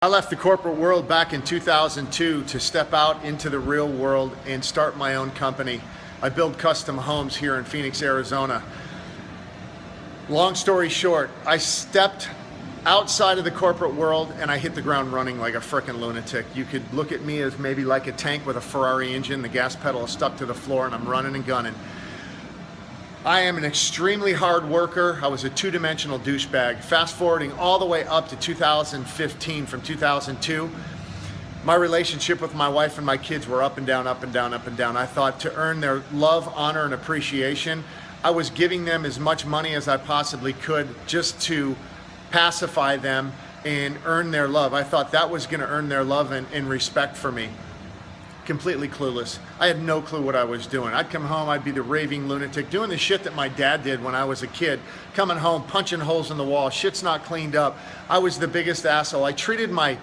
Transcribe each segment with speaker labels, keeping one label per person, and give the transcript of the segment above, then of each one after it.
Speaker 1: I left the corporate world back in 2002 to step out into the real world and start my own company. I build custom homes here in Phoenix, Arizona. Long story short, I stepped outside of the corporate world and I hit the ground running like a frickin' lunatic. You could look at me as maybe like a tank with a Ferrari engine. The gas pedal is stuck to the floor and I'm running and gunning. I am an extremely hard worker. I was a two-dimensional douchebag. Fast forwarding all the way up to 2015, from 2002, my relationship with my wife and my kids were up and down, up and down, up and down. I thought to earn their love, honor, and appreciation, I was giving them as much money as I possibly could just to pacify them and earn their love. I thought that was gonna earn their love and respect for me. Completely clueless. I had no clue what I was doing. I'd come home, I'd be the raving lunatic, doing the shit that my dad did when I was a kid. Coming home, punching holes in the wall, shit's not cleaned up. I was the biggest asshole. I treated my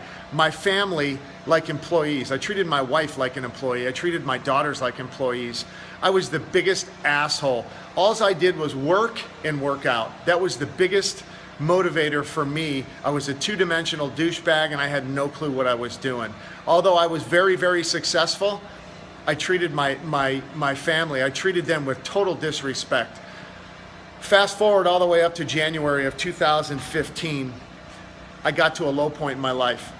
Speaker 1: family like employees. I treated my wife like an employee. I treated my daughters like employees. I was the biggest asshole. All I did was work and work out. That was the biggest motivator for me. I was a two-dimensional douchebag and I had no clue what I was doing. Although I was very, very successful, I treated my family, I treated them with total disrespect. Fast forward all the way up to January of 2015, I got to a low point in my life.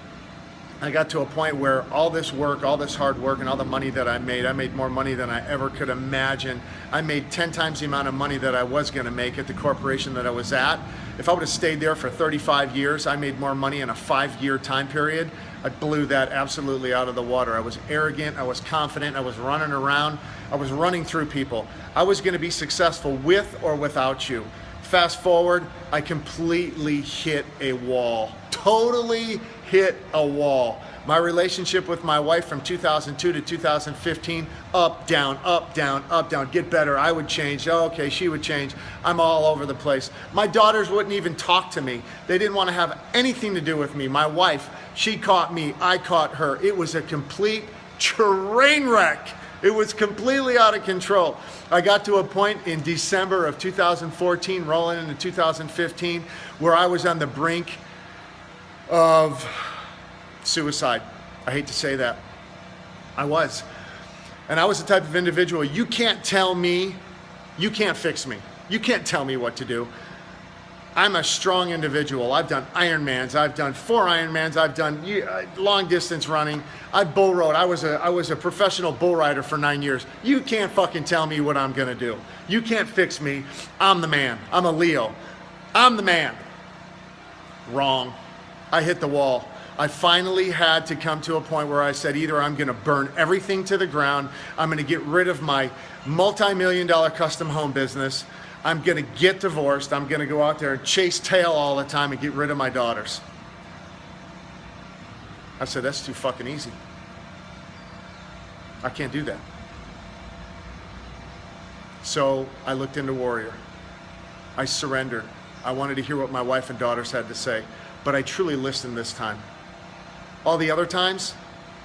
Speaker 1: I got to a point where all this work, all this hard work, and all the money that I made more money than I ever could imagine. I made 10 times the amount of money that I was gonna make at the corporation that I was at. If I would have stayed there for 35 years, I made more money in a 5-year time period. I blew that absolutely out of the water. I was arrogant, I was confident, I was running around, I was running through people. I was gonna be successful with or without you. Fast forward, I completely hit a wall. Totally hit a wall. My relationship with my wife from 2002 to 2015, up, down, up, down, up, down, get better, I would change, oh, okay, she would change. I'm all over the place. My daughters wouldn't even talk to me. They didn't want to have anything to do with me. My wife, she caught me, I caught her. It was a complete train wreck. It was completely out of control. I got to a point in December of 2014, rolling into 2015, where I was on the brink of suicide. I hate to say that. I was. And I was the type of individual, you can't tell me, you can't fix me. You can't tell me what to do. I'm a strong individual. I've done Ironmans, I've done 4 Ironmans, I've done long distance running. I bull rode. I was a professional bull rider for 9 years. You can't fucking tell me what I'm gonna do. You can't fix me. I'm the man. I'm a Leo. I'm the man. Wrong. I hit the wall. I finally had to come to a point where I said, either I'm gonna burn everything to the ground, I'm gonna get rid of my multi-million-dollar custom home business, I'm gonna get divorced, I'm gonna go out there and chase tail all the time and get rid of my daughters. I said, that's too fucking easy. I can't do that. So I looked into Warrior. I surrendered. I wanted to hear what my wife and daughters had to say, but I truly listened this time. All the other times,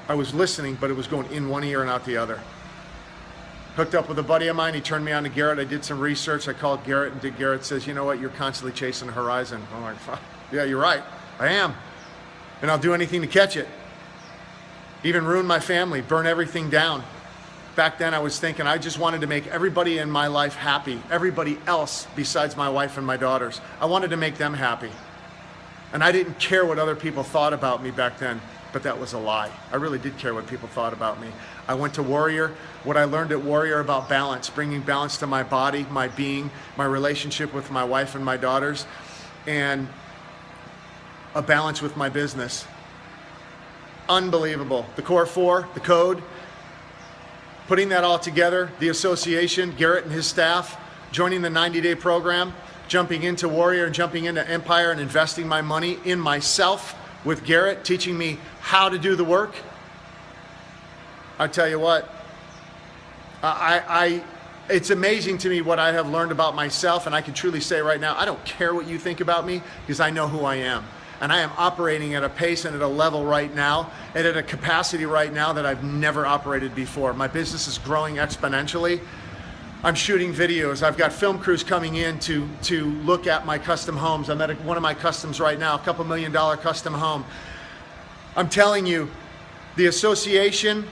Speaker 1: I was listening, but it was going in one ear and out the other. Hooked up with a buddy of mine, he turned me on to Garrett. I did some research, I called Garrett, and Garrett says, you know what, you're constantly chasing the horizon. I'm like, fuck, yeah, you're right, I am. And I'll do anything to catch it. Even ruin my family, burn everything down. Back then I was thinking I just wanted to make everybody in my life happy, everybody else besides my wife and my daughters. I wanted to make them happy. And I didn't care what other people thought about me back then, but that was a lie. I really did care what people thought about me. I went to Warrior. What I learned at Warrior about balance, bringing balance to my body, my being, my relationship with my wife and my daughters, and a balance with my business. Unbelievable. The Core 4, the code, putting that all together, the association, Garrett and his staff, joining the 90-day program, jumping into Warrior and jumping into Empire and investing my money in myself with Garrett, teaching me how to do the work. I tell you what, it's amazing to me what I have learned about myself, and I can truly say right now, I don't care what you think about me because I know who I am. And I am operating at a pace and at a level right now and at a capacity right now that I've never operated before. My business is growing exponentially. I'm shooting videos. I've got film crews coming in to look at my custom homes. I'm at one of my customs right now, a $2 million custom home. I'm telling you, the association,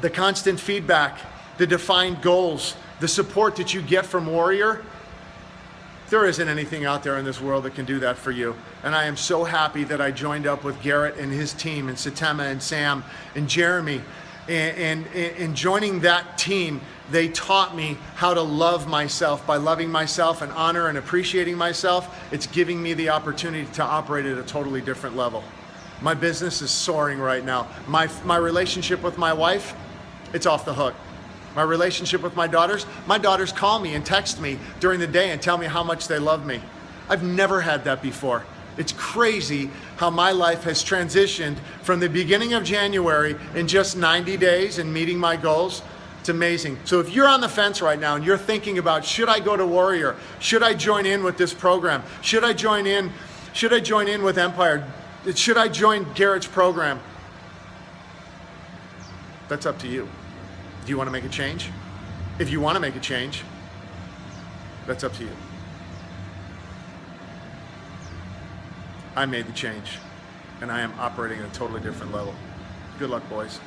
Speaker 1: the constant feedback, the defined goals, the support that you get from Warrior, there isn't anything out there in this world that can do that for you. And I am so happy that I joined up with Garrett and his team, and Satema and Sam and Jeremy. And joining that team, they taught me how to love myself. By loving myself and honor and appreciating myself, it's giving me the opportunity to operate at a totally different level. My business is soaring right now. My relationship with my wife, it's off the hook. My relationship with my daughters call me and text me during the day and tell me how much they love me. I've never had that before. It's crazy how my life has transitioned from the beginning of January in just 90 days and meeting my goals. It's amazing. So if you're on the fence right now and you're thinking about, should I go to Warrior? Should I join in with this program? Should I join in with Empire? Should I join Garrett's program? That's up to you. Do you want to make a change? If you want to make a change, that's up to you. I made the change, and I am operating at a totally different level. Good luck, boys.